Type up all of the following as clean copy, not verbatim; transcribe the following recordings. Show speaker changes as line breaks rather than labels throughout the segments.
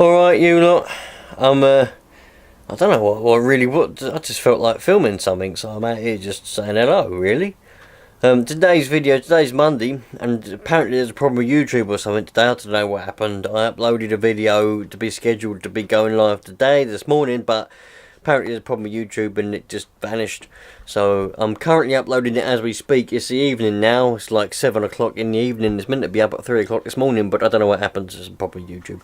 Alright, you lot. I don't know what I just felt like filming something, so I'm out here just saying hello, really. Today's Monday, and apparently there's a problem with YouTube or something today. I don't know what happened. I uploaded a video to be scheduled to be going live this morning, but apparently there's a problem with YouTube and it just vanished. So I'm currently uploading it as we speak. It's the evening now. It's like 7 o'clock in the evening. It's meant to be up at 3 o'clock this morning, but I don't know what happens. There's a problem with YouTube.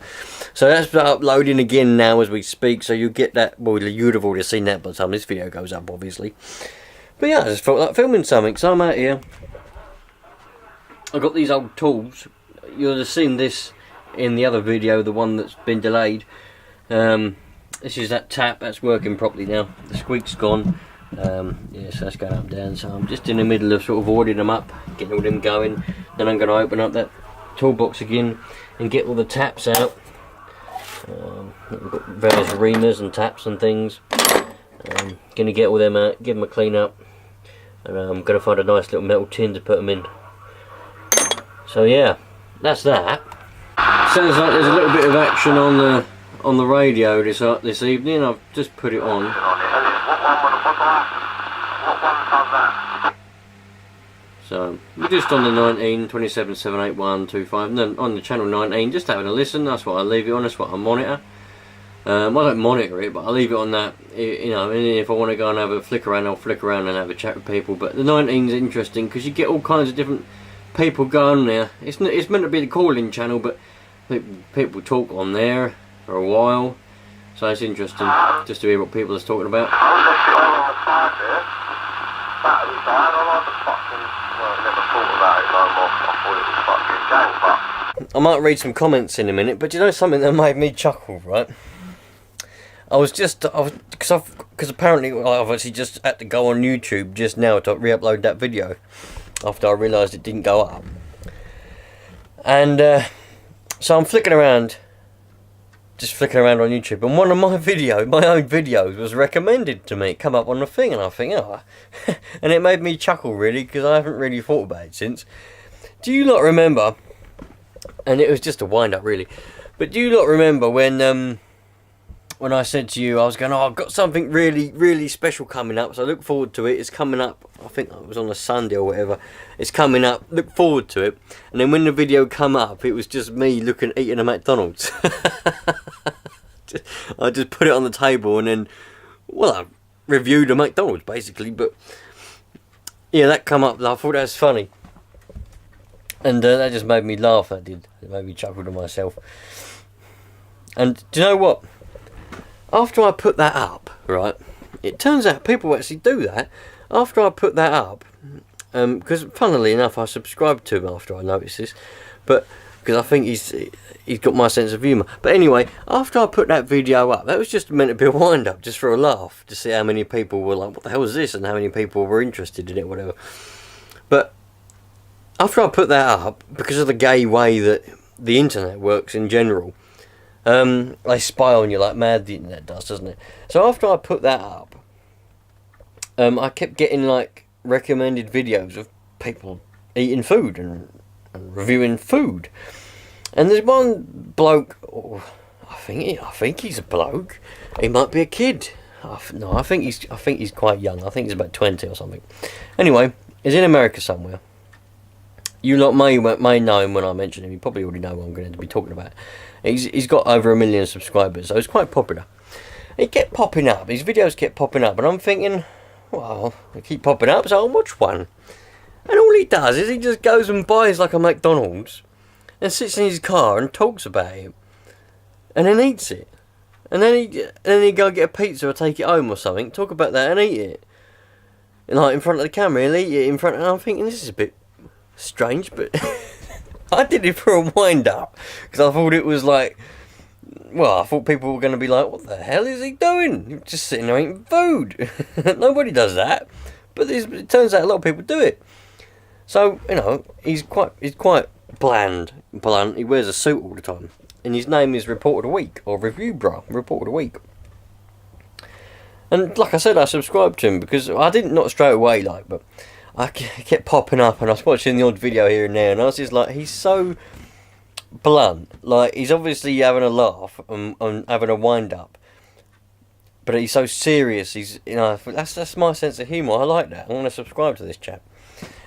So that's uploading again now as we speak. So you get that. Well, you'd have already seen that by the time this video goes up, obviously. But yeah, I just felt like filming something. So I'm out here. I've got these old tools. You'll have seen this in the other video, the one that's been delayed. This is that tap that's working properly now. The squeak's gone. Yes, that's going up and down. So I'm just in the middle of sort of ordering them up, getting all them going. Then I'm going to open up that toolbox again and get all the taps out. We've got various reamers and taps and things. Going to get all them out, give them a clean up, and I'm going to find a nice little metal tin to put them in. So yeah, that's that. Sounds like there's a little bit of action on the radio this evening. I've just put it on. So we're just on the 19, 27, 781, 25, and then on the channel 19, just having a listen. That's what I leave it on. That's what I monitor. I don't monitor it, but I leave it on that. You know, and if I want to go and have a flick around, I'll flick around and have a chat with people. But the 19 is interesting because you get all kinds of different people going there. It's meant to be the calling channel, but people talk on there for a while, so it's interesting just to hear what people are talking about. I might read some comments in a minute, but you know something that made me chuckle, right? Because apparently I've actually just had to go on YouTube just now to re-upload that video after I realised it didn't go up. And so I'm flicking around on YouTube, and one of my own videos was recommended to me. It come up on the thing, and I think, oh, and it made me chuckle really, because I haven't really thought about it since. Do you lot remember? And it was just a wind up really, but do you lot remember when I said to you I was going, oh, I've got something really, really special coming up, so I look forward to it. It's coming up, I think it was on a Sunday or whatever. It's coming up, look forward to it. And then when the video come up, it was just me eating a McDonald's. I just put it on the table and then, well, I reviewed a McDonald's basically. But yeah, that come up, I thought that was funny. And that just made me laugh, that did. It made me chuckle to myself. And do you know what? After I put that up, right, it turns out people actually do that. After I put that up, because funnily enough I subscribed to him after I noticed this, but because I think he's got my sense of humour. But anyway, after I put that video up, that was just meant to be a wind up, just for a laugh, to see how many people were like, what the hell is this, and how many people were interested in it, whatever. But after I put that up, because of the gay way that the internet works in general, they spy on you like mad, the internet does, doesn't it? So after I put that up, I kept getting like recommended videos of people eating food and reviewing food. And there's one bloke, I think he's a bloke. He might be a kid. No, I think he's quite young. I think he's about 20 or something. Anyway, he's in America somewhere. You lot may know him when I mention him. You probably already know what I'm going to be talking about. He's got over 1 million subscribers, so he's quite popular. He kept popping up. His videos kept popping up, and I'm thinking, well, they keep popping up, so I'll watch one. And all he does is he just goes and buys like a McDonald's and sits in his car and talks about it, and then eats it. And then he go get a pizza or take it home or something, talk about that and eat it. And like in front of the camera, he'll eat it in front, and I'm thinking, this is a bit strange, but I did it for a wind up because I thought it was like, well, I thought people were going to be like, what the hell is he doing? He's just sitting there eating food. Nobody does that, but it turns out a lot of people do it. So you know, he's quite blunt. He wears a suit all the time, and his name is Report of the Week, or Review Bro, Report of the Week. And like I said, I subscribed to him because I didn't, not straight away, like, but I kept popping up, and I was watching the odd video here and there, and I was just like, he's so blunt. Like, he's obviously having a laugh and having a wind up, but he's so serious. He's, you know, that's my sense of humour. I like that. I want to subscribe to this chap.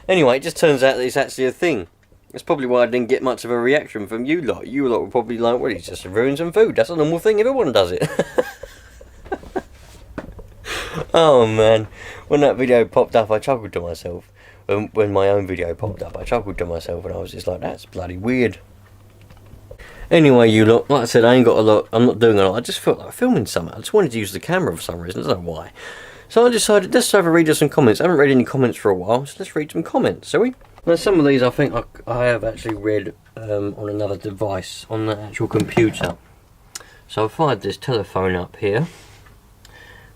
Anyway, it just turns out that it's actually a thing. That's probably why I didn't get much of a reaction from you lot. You lot were probably like, well, he's just ruining some food. That's a normal thing. Everyone does it. Oh man, when that video popped up, I chuckled to myself. When my own video popped up, I chuckled to myself, and I was just like, that's bloody weird. Anyway, you lot, like I said, I ain't got a lot. I'm not doing a lot. I just felt like filming something. I just wanted to use the camera for some reason. I don't know why. So I decided, let's have a read of some comments. I haven't read any comments for a while, so let's read some comments, shall we? Now, some of these I think I have actually read on another device, on the actual computer. So I've fired this telephone up here.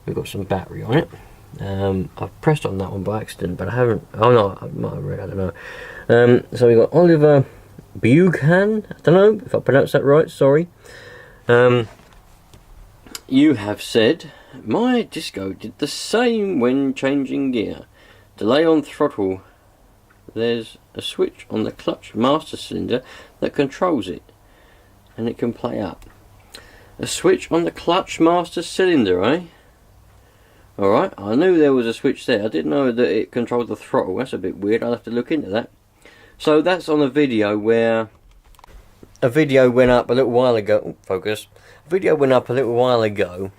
We've got some battery on it. I've pressed on that one by accident, but I haven't. Oh no, I might have read, I don't know. So we've got Oliver Buchan. I don't know if I pronounced that right, sorry. You have said, my disco did the same when changing gear. Delay on throttle. There's a switch on the clutch master cylinder that controls it, and it can play up. A switch on the clutch master cylinder, eh? Alright, I knew there was a switch there. I didn't know that it controlled the throttle. That's a bit weird. I'll have to look into that. So that's on a video where a video went up a little while ago. Oh, focus. A video went up a little while ago.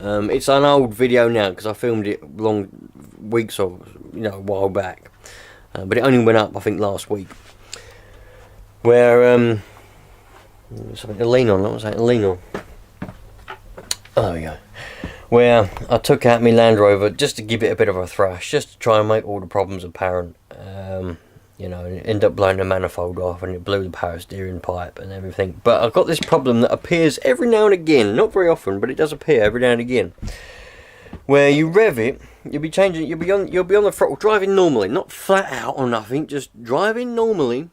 It's an old video now because I filmed it weeks or a while back. But it only went up, I think, last week. Where something to lean on. What was that to lean on? Oh, there we go. Where I took out my Land Rover just to give it a bit of a thrash, just to try and make all the problems apparent. And it ended up blowing the manifold off, and it blew the power steering pipe and everything. But I've got this problem that appears every now and again, not very often, but it does appear every now and again. Where you rev it, you'll be on the throttle, driving normally, not flat out or nothing, just driving normally,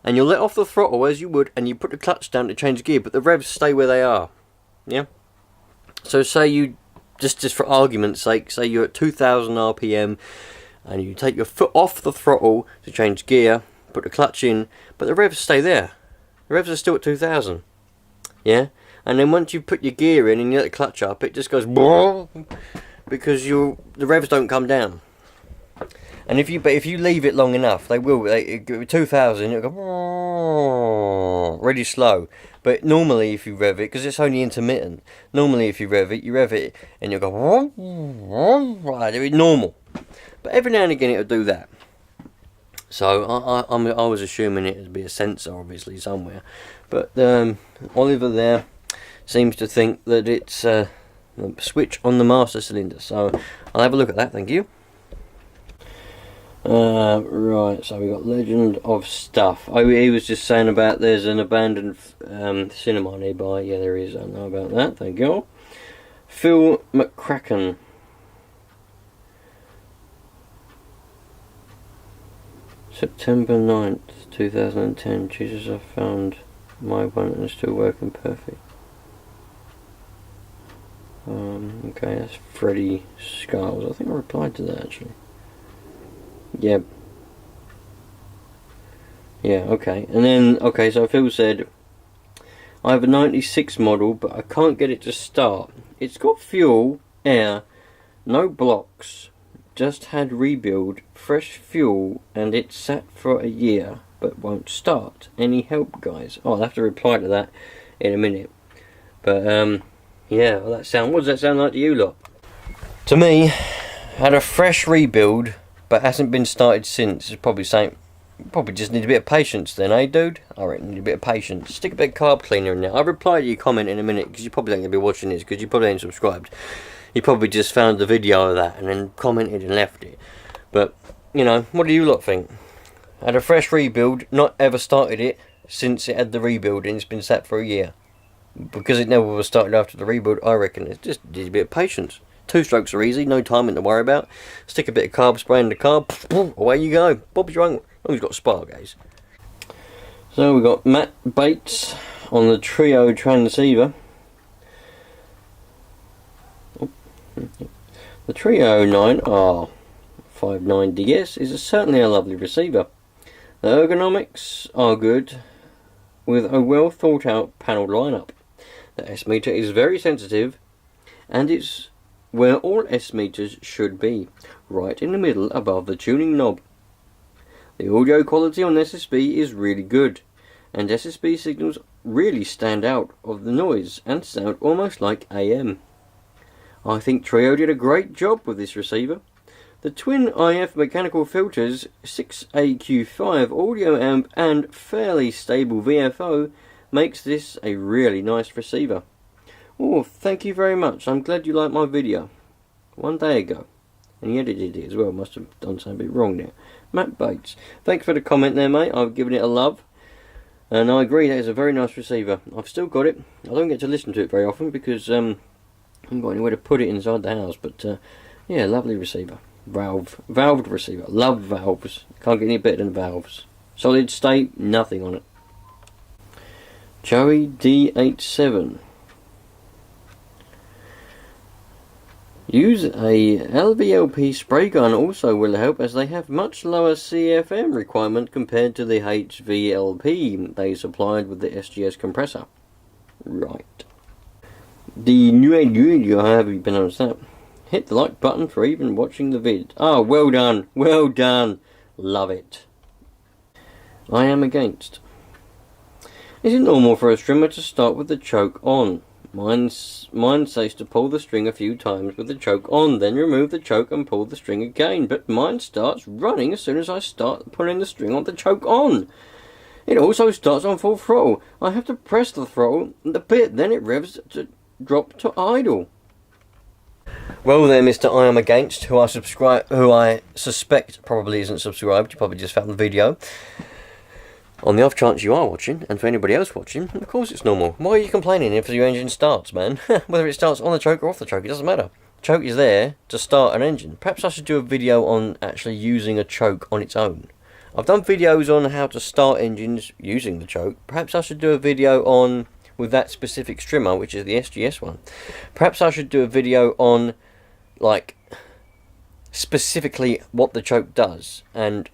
and you'll let off the throttle as you would, and you put the clutch down to change gear, but the revs stay where they are. Yeah. So say you, just for argument's sake, say you're at 2,000 RPM and you take your foot off the throttle to change gear, put the clutch in, but the revs stay there. The revs are still at 2,000. Yeah? And then once you put your gear in and you let the clutch up, it just goes because the revs don't come down. And if you leave it long enough, they will. 2,000, it'll go really slow. But normally, if you rev it, because it's only intermittent, normally if you rev it and you'll go right, it's normal. But every now and again, it'll do that. So I was assuming it would be a sensor, obviously somewhere. But Oliver there seems to think that it's a switch on the master cylinder. So I'll have a look at that. Thank you. Right, so we got Legend of Stuff. Oh, he was just saying about there's an abandoned cinema nearby. Yeah, there is. I know about that. Thank you. Phil McCracken. September 9th, 2010. Jesus, I found my one and it's still working perfect. Okay, that's Freddy Skulls. I think I replied to that actually. Yeah. Yeah, okay. And then, okay, so Phil said, I have a 96 model, but I can't get it to start. It's got fuel, air, no blocks, just had rebuild, fresh fuel, and it's sat for a year, but won't start. Any help, guys? Oh, I'll have to reply to that in a minute. But, yeah, well, what does that sound like to you lot? To me, had a fresh rebuild, but hasn't been started since. It's probably just need a bit of patience then, eh, dude? I reckon need a bit of patience. Stick a bit of carb cleaner in there. I'll reply to your comment in a minute, because you probably ain't going to be watching this, because you probably ain't subscribed. You probably just found the video of that, and then commented and left it. But, what do you lot think? Had a fresh rebuild, not ever started it, since it had the rebuild, and it's been sat for a year. Because it never was started after the rebuild, I reckon it just needs a bit of patience. 2 strokes are easy, no timing to worry about. Stick a bit of carb spray in the car, away you go. Bob's your own. As long as you've got spark, guys. So we've got Matt Bates on the Trio transceiver. The Trio 9R59DS is certainly a lovely receiver. The ergonomics are good. with a well thought out panel lineup. The S meter is very sensitive, and it's where all S meters should be, right in the middle above the tuning knob. The audio quality on SSB is really good, and SSB signals really stand out of the noise and sound almost like AM. I think Trio did a great job with this receiver. The twin IF mechanical filters, 6AQ5 audio amp and fairly stable VFO makes this a really nice receiver. Oh, thank you very much. I'm glad you liked my video. One day ago. And he edited it as well. Must have done something wrong there. Matt Bates. Thanks for the comment there, mate. I've given it a love. And I agree, that is a very nice receiver. I've still got it. I don't get to listen to it very often because I haven't got anywhere to put it inside the house. But yeah, lovely receiver. Valved receiver. Love valves. Can't get any better than valves. Solid state, nothing on it. Joey D87. Use a LVLP spray gun also will help, as they have much lower CFM requirement compared to the HVLP they supplied with the SGS compressor. Right. The new idea, how have you been on that? Hit the like button for even watching the vid. Oh, well done. Well done. Love it. I am against. Is it normal for a strimmer to start with the choke on? Mine says to pull the string a few times with the choke on, then remove the choke and pull the string again, but mine starts running as soon as I start pulling the string on the choke on. It also starts on full throttle. I have to press the throttle a bit, then it revs to drop to idle. Well there, Mr. I Am Against, who I suspect probably isn't subscribed. You probably just found the video. On the off chance you are watching, and for anybody else watching, of course it's normal. Why are you complaining if your engine starts, man? Whether it starts on the choke or off the choke, it doesn't matter. Choke is there to start an engine. Perhaps I should do a video on actually using a choke on its own. I've done videos on how to start engines using the choke. Perhaps I should do a video on, with that specific strimmer, which is the SGS one. Perhaps I should do a video on, like, specifically what the choke does and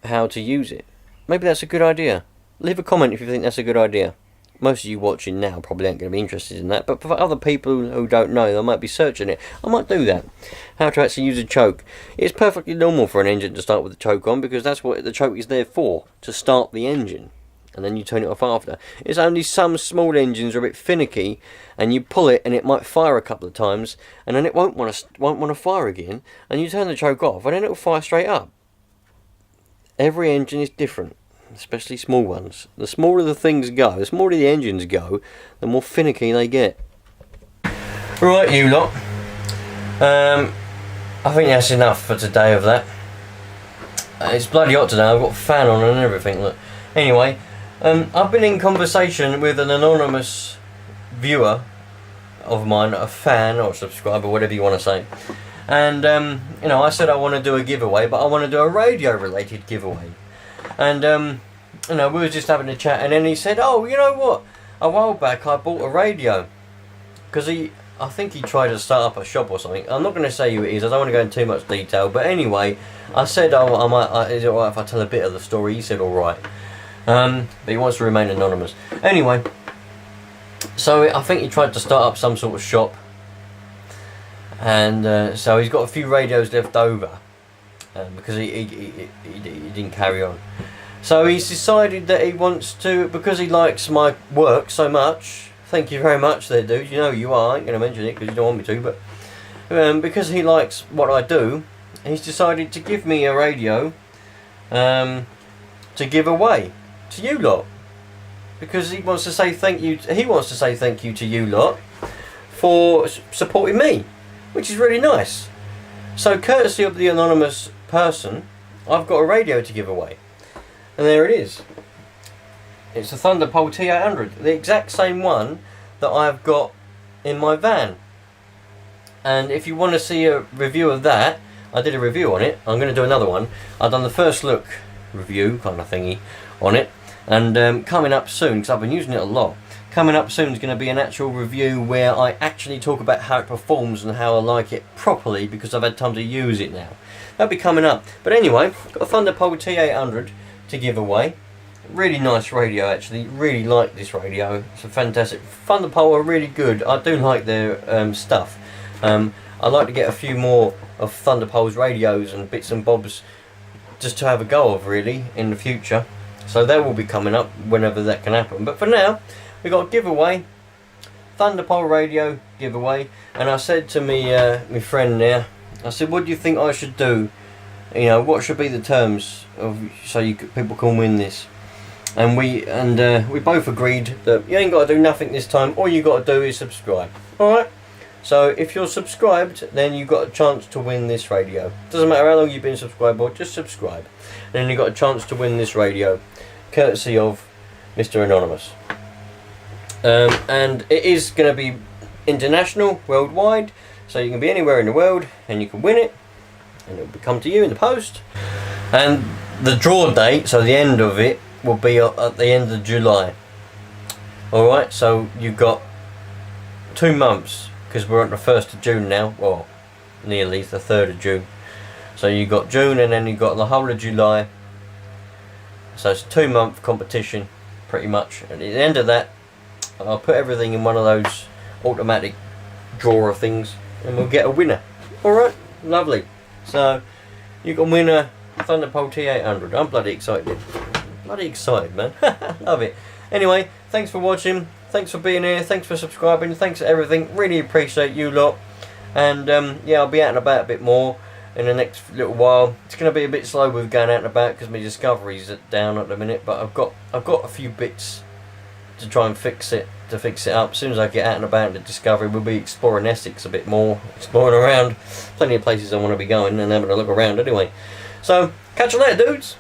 how to use it. Maybe that's a good idea. Leave a comment if you think that's a good idea. Most of you watching now probably aren't going to be interested in that, but for other people who don't know, they might be searching it. I might do that. How to actually use a choke. It's perfectly normal for an engine to start with the choke on, because that's what the choke is there for, to start the engine. And then you turn it off after. It's only some small engines are a bit finicky, and you pull it and it might fire a couple of times, and then it won't want to fire again, and you turn the choke off, and then it'll fire straight up. Every engine is different, especially small ones. The smaller the things go, the smaller the engines go, the more finicky they get. Right, you lot. I think that's enough for today of that. It's bloody hot today. I've got a fan on and everything. Look. Anyway, I've been in conversation with an anonymous viewer of mine, a fan or subscriber, whatever you want to say. And, you know, I said I want to do a giveaway, but I want to do a radio-related giveaway. And, you know, we were just having a chat, and then he said, oh, you know what? A while back I bought a radio. Because I think he tried to start up a shop or something. I'm not going to say who it is, I don't want to go into too much detail. But anyway, I said, oh, is it alright if I tell a bit of the story? He said, alright. But he wants to remain anonymous. Anyway, so I think he tried to start up some sort of shop. And so he's got a few radios left over because he didn't carry on. So he's decided that he wants to, because he likes my work so much. Thank you very much there, dude. You know you are. I ain't going to mention it because you don't want me to. But because he likes what I do, he's decided to give me a radio to give away to you lot. Because he wants to say thank you. He wants to say thank you to you lot for supporting me, which is really nice. So courtesy of the anonymous person, I've got a radio to give away. And there it is. It's a Thunderpole T800, the exact same one that I've got in my van. And if you want to see a review of that, I did a review on it. I'm going to do another one. I've done the first look review kind of thingy on it. And coming up soon, because I've been using it a lot, coming up soon is going to be an actual review where I actually talk about how it performs and how I like it properly, because I've had time to use it now. That'll be coming up. But anyway, got a Thunderpole T800 to give away. Really nice radio, actually. Really like this radio. It's a fantastic. Thunderpole are really good. I do like their stuff. I'd like to get a few more of Thunderpole's radios and bits and bobs just to have a go of, really, in the future. So they will be coming up whenever that can happen. But for now, we've got a giveaway. Thunderpole radio giveaway. And I said to me, my friend there, I said, what do you think I should do? You know, what should be the terms of so people can win this? And we both agreed that you ain't got to do nothing this time. All you got to do is subscribe. Alright? So if you're subscribed, then you've got a chance to win this radio. Doesn't matter how long you've been subscribed for, just subscribe. And then you've got a chance to win this radio, courtesy of Mr. Anonymous. And it is going to be international, worldwide, so you can be anywhere in the world and you can win it, and it will come to you in the post. And the draw date, so the end of it, will be at the end of July. Alright, so you've got 2 months, because we're at the 1st of June now, well, nearly the 3rd of June. So you've got June and then you've got the whole of July. So it's a 2-month competition, pretty much. At the end of that, I'll put everything in one of those automatic drawer things and we'll get a winner. Alright, lovely. So you can win a Thunderpole T800. I'm bloody excited. Bloody excited, man. Love it. Anyway, thanks for watching. Thanks for being here. Thanks for subscribing. Thanks for everything. Really appreciate you lot. And yeah, I'll be out and about a bit more in the next little while. It's going to be a bit slow with going out and about because my discovery's down at the minute. But I've got a few bits to try and fix it up. As soon as I get out and about in the discovery, we'll be exploring Essex a bit more, exploring around. Plenty of places I want to be going and having a look around anyway. So catch you later, dudes.